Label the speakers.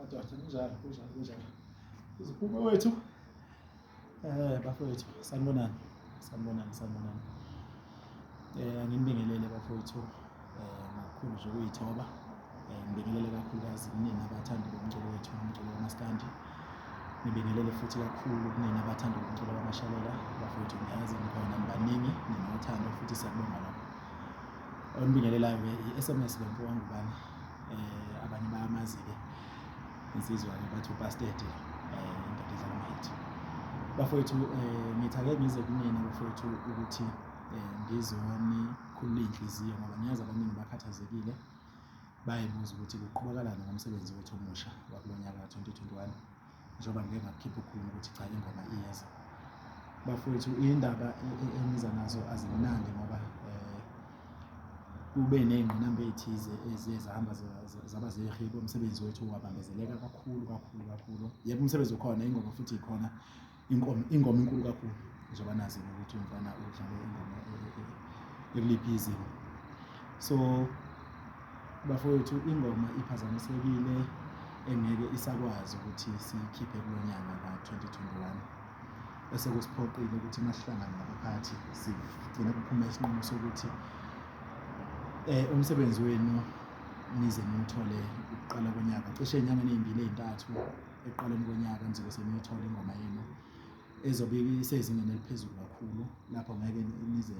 Speaker 1: madoda kunjalo uziphuma wethu bafowethu sanibonani nginibingelele bafowethu ngokukhulu nje ukuyithoba ngibingelele kakhulukazi kunina abathandi bomculo wethu umculo wamaskandi ngibingelele futhi kakhulu kunina abathanda umculo wamashalela bafowethu ngiyazi nikhona nibaningi ninothando futhi siyabonga lokho onibingelelayo i-SMS lento wangubani abanye bayamazi-ke insizwa-ke bathi uPastor indoda edlala ama-hit bafowethu ngithi ake ngize kunina bafowethu ukuthi ngizonikhulula iy'nhliziyo ngoba ngiyazi abaningi bakhathazekile bayibuza ukuthi kuqhubakalani ngomsebenzi wethu omusha wakulo nyaka ka-2021 njengoba ngike ngakukhipha ukukhuluma ukuthi cha ingoma iyeza bafowethu indaba engiza nazo azimnandi ngoba kube ney'ngqinamba ey'thize eziye zahamba zaba zehibe umsebenzi wethu wabambezeleka kakhulu yebo umsebenzi ukhona ingoma futhi ikhona ingoma inkulu kakhulu njengoba nazi ukuthi umfana udlale ingoma ekuliphi izinga so bafowethu ingoma iphazamisekile engeke isakwazi ukuthi siyikhiphe kulo nyaka ka-2021 bese kusiphoqile ukuthi masihlangane nabaphathi sigcine kuphuma isinqumo sokuthi umsebenzi wenu nize niwuthole ukuqala konyaka cishe ey'nyangeni ey'mbili ey'ntathu ekuqaleni konyaka nizobe seniyithola ingoma yenu ezobe isezingeni eliphezulu kakhulu lapho ngeke nize